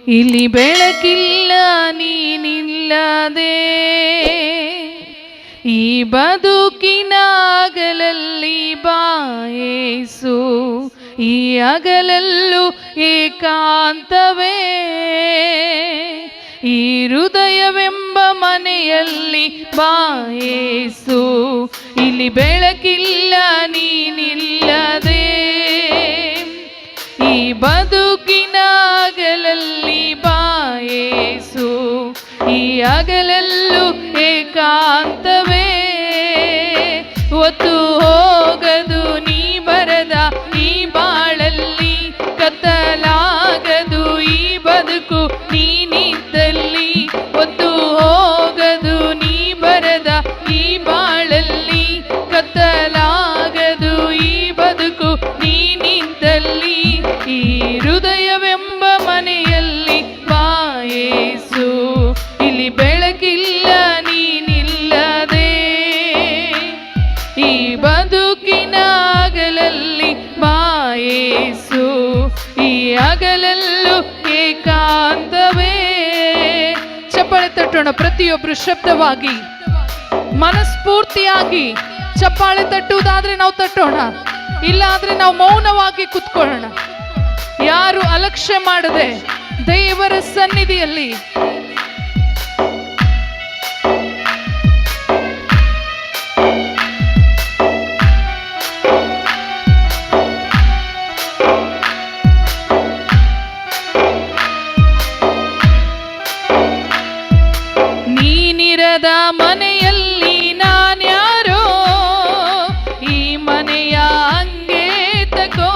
ಇಲ್ಲಿ ಬೆಳಕಿಲ್ಲ ನೀನಿಲ್ಲದೆ, ಈ ಬದುಕಿನ ಅಗಲಲ್ಲಿ ಬಾಯೇಸು, ಈ ಅಗಲಲ್ಲೂ ಏಕಾಂತವೇ, ಈ ಹೃದಯವೆಂಬ ಮನೆಯಲ್ಲಿ ಬಾಯೇಸು, ಇಲ್ಲಿ ಬೆಳಕಿಲ್ಲ ನೀನಿಲ್ಲದೆ, ಈ ಬದುಕಿನ ಅಗಲಲ್ಲಿ ಬಾಯೇಸು, ಈ ಅಗಲಲ್ಲೂ ಏಕಾಂತವೇ. ಒತ್ತು ಹೋಗದು ನೀ ಬರದ ಈ ಬಾಳಲ್ಲಿ, ಕತ್ತಲಾಗದು ಈ ಬದುಕು ನೀನಿದ್ದಲ್ಲಿ. ಒತ್ತು ಹೋಗದು ನೀ ಬರದ ಈ ಬಾಳಲ್ಲಿ, ಕತ್ತಲಾಗದು ಈ ಬದುಕು ನೀನಿದ್ದಲ್ಲಿ, ಈ ಹೃದಯವೆಂಬ ಮನೆಯಲ್ಲಿ ಬಾಯೇಸು, ಇಲ್ಲಿ ಬೆಳಕಿಲ್ಲ ನೀನಿಲ್ಲದೆ, ಈ ಬದುಕಿನ ಅಗಲಲ್ಲಿ ಬಾಯೇಸು, ಈ ಅಗಲಲ್ಲೂ ಏಕಾಂತವೇ. ಚಪ್ಪಾಳೆ ತಟ್ಟೋಣ ಪ್ರತಿಯೊಬ್ಬರು ಶಬ್ದವಾಗಿ, ಮನಸ್ಫೂರ್ತಿಯಾಗಿ. ಚಪ್ಪಾಳೆ ತಟ್ಟುವುದಾದ್ರೆ ನಾವು ತಟ್ಟೋಣ, ಇಲ್ಲಾದ್ರೆ ನಾವು ಮೌನವಾಗಿ ಕುತ್ಕೊಳ್ಳೋಣ. ಯಾರು ಅಲಕ್ಷ್ಯ ಮಾಡದೆ ದೇವರ ಸನ್ನಿಧಿಯಲ್ಲಿ ನೀನಿರದ ಮನೆಯಲ್ಲಿ ನಾನ್ಯಾರೋ, ಈ ಮನೆಯ ಅಂಗೆ ತಗೋ,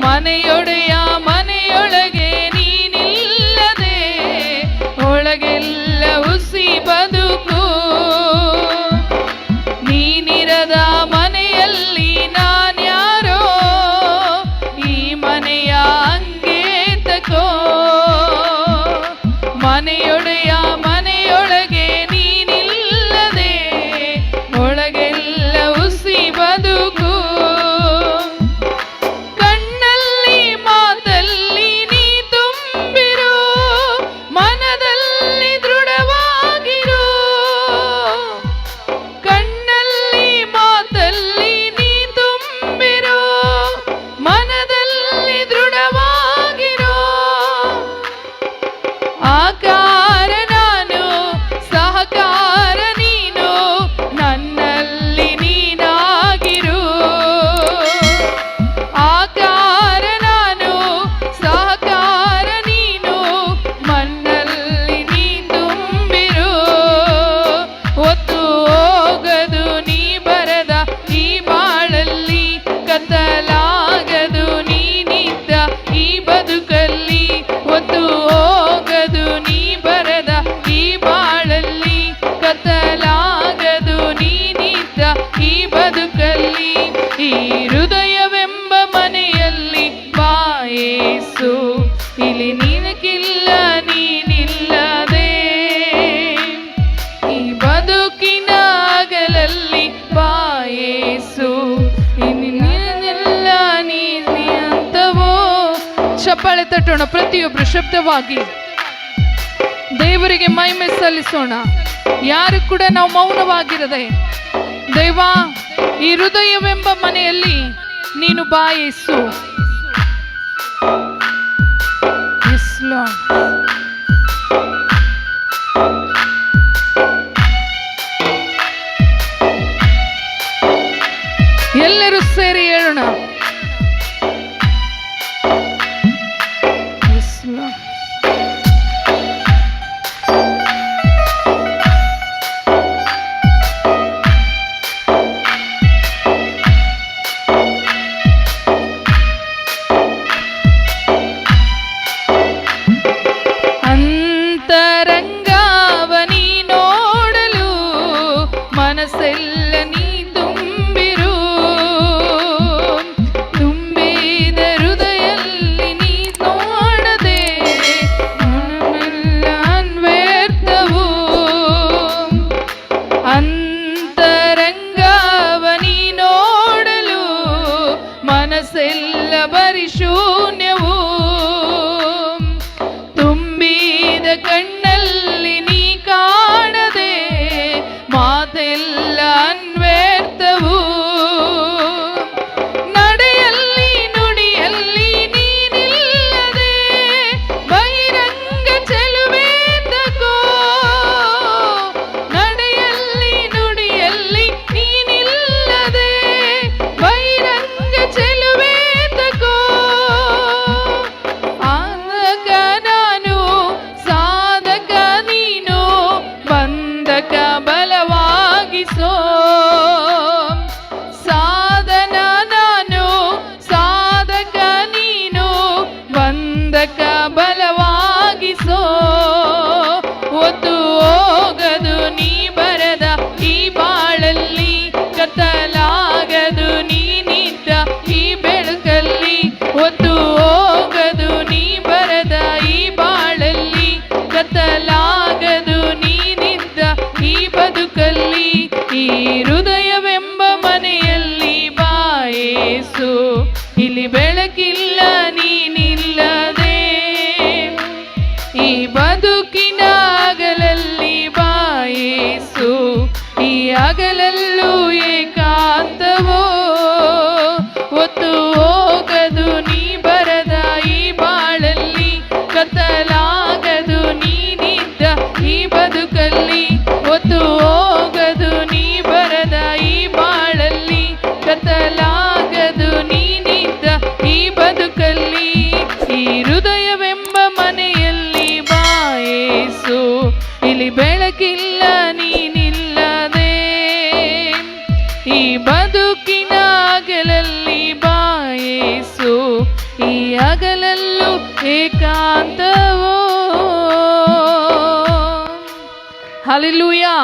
ಮನೆಯೊಡೆಯ ಮನೆಯೊಳಗೆ ನೀನಿಲ್ಲದೆ, ಒಳಗೆಲ್ಲ ಹುಸಿ ಬದುಕು. ನೀನಿರದ ಮನೆಯಲ್ಲಿ ನಾನ್ಯಾರೋ, ಈ ಮನೆಯ ಅಂಗೆ ತಗೋ, ಮನೆಯೊಡೆಯ ಮನೆಯೊಳಗೆ ನೀನಿಲ್ಲದೆ, ಒಳಗೆಲ್ಲ ಹುಸಿ ಬದುಕು. ಕಣ್ಣಲ್ಲಿ ಮಾತಲ್ಲಿ ನೀ ತುಂಬಿರು, ಮನದಲ್ಲಿ ದೃಢವಾಗಿರು. ಕಣ್ಣಲ್ಲಿ ಮಾತಲ್ಲಿ ನೀ ತುಂಬಿರು, ಮನದಲ್ಲಿ ದೃಢವಾಗಿರು. ಆಕಾರ ನಾನು, ಸಹಕಾರ ನೀನು, ನನ್ನಲ್ಲಿ ನೀನಾಗಿರು. ಆಕಾರ ನಾನು, ಸಹಕಾರ ನೀನು, ಮನ್ನಲ್ಲಿ ನೀ ತುಂಬಿರು. ಒತ್ತು ಹೋಗದು ನೀ ಬರದ ಈ ಬಾಳಲ್ಲಿ, ಕತ್ತಲಾಗದು ನೀನಿದ್ದ ಈ ಬದುಕಲ್ಲಿ. ಒತ್ತು ಹೋಗದು ನೀ ಬರದ ಈ ಬಾಳಲ್ಲಿ, ಕತ್ತಲಾಗದು ನೀನಿದ್ದ ಈ ಬದುಕಲ್ಲಿ, ಈ ಹೃದಯವೆಂಬ ಮನೆಯಲ್ಲಿ ಬಾಯೇಸು, ಇಲ್ಲಿ ನಿನಗಿಲ್ಲ ನೀನಿಲ್ಲದೆ, ಈ ಬದುಕಿನ ಅಗಲಲ್ಲಿ ಬಾಯೇಸು, ಇಲ್ಲಿ ನೀನಿಲ್ಲ ನೀನಿ ಅಂತವೋ. ಚಪ್ಪಾಳೆ ತಟ್ಟೋಣ ಪ್ರತಿಯೊಬ್ಬರು ಶಬ್ದವಾಗಿ, ದೇವರಿಗೆ ಮಹಿಮೆ ಸಲ್ಲಿಸೋಣ. ಯಾರು ಕೂಡ ನಾವು ಮೌನವಾಗಿರದೆ, ದೇವಾ ಈ ಹೃದಯವೆಂಬ ಮನೆಯಲ್ಲಿ ನೀನು ಬಾಯೇಸು. Yes lord. ಎಲ್ಲರೂ ಸೇರಿ ಹೇಳೋಣ, ಯೆಸ್ ಲಾರ್ಡ್. ಅಂತರಂಗವನಿ ನೋಡಲು ಮನಸ್ಸೆಲ್ಲ ನೀ ತುಂಬಿರು, ತುಂಬಿದ ಹೃದಯಲ್ಲಿ ನೀ ನೋಡದೆ ಮನಮೆಲ್ಲ ಅನ್ವರ್ಥವು. ಅಂತರಂಗವನಿ ನೋಡಲು ಮನಸ್ಸೆಲ್ಲ ಬರಿ ಶೂನ್ಯವು, ಇಲ್ಲಿ ಬೆಳಕಿಲ್ಲ ನೀನಿಲ್ಲದೆ. ಈ ಬದುಕಿನ ಹಗಲಲ್ಲಿ ಬಾ ಯೇಸು, ಈ ಹಗಲಲ್ಲೂ ಏಕಾಂತವೋ. ಒತ್ತು ಹೋಗದು ನೀ ಬರದ ಈ ಬಾಳಲ್ಲಿ, ಕತ್ತಲಾಗದು ನೀನಿದ್ದ ಈ ಬದುಕಲ್ಲಿ. ಒತ್ತು ಹೋಗದು ನೀ ಬರದ ಈ ಬಾಳಲ್ಲಿ, ಕತ್ತಲಾಗದು ನೀನಿದ್ದ ಈ ಬದುಕಲ್ಲಿ. ಈ ಹೃದಯವೆಂಬ ಮನೆಯಲ್ಲಿ ಬಾ ಯೇಸು, ಇಲ್ಲಿ ಬೆಳಕಿಲ್ಲ ನೀನಿಲ್ಲದೆ. ಈ ಬದುಕಿನ ಹಗಲಲ್ಲಿ ಬಾ ಯೇಸು, ಈ ಹಗಲಲ್ಲೂ ಏಕಾಂತವೋ. ಹಲ್ಲೆಲೂಯಾ.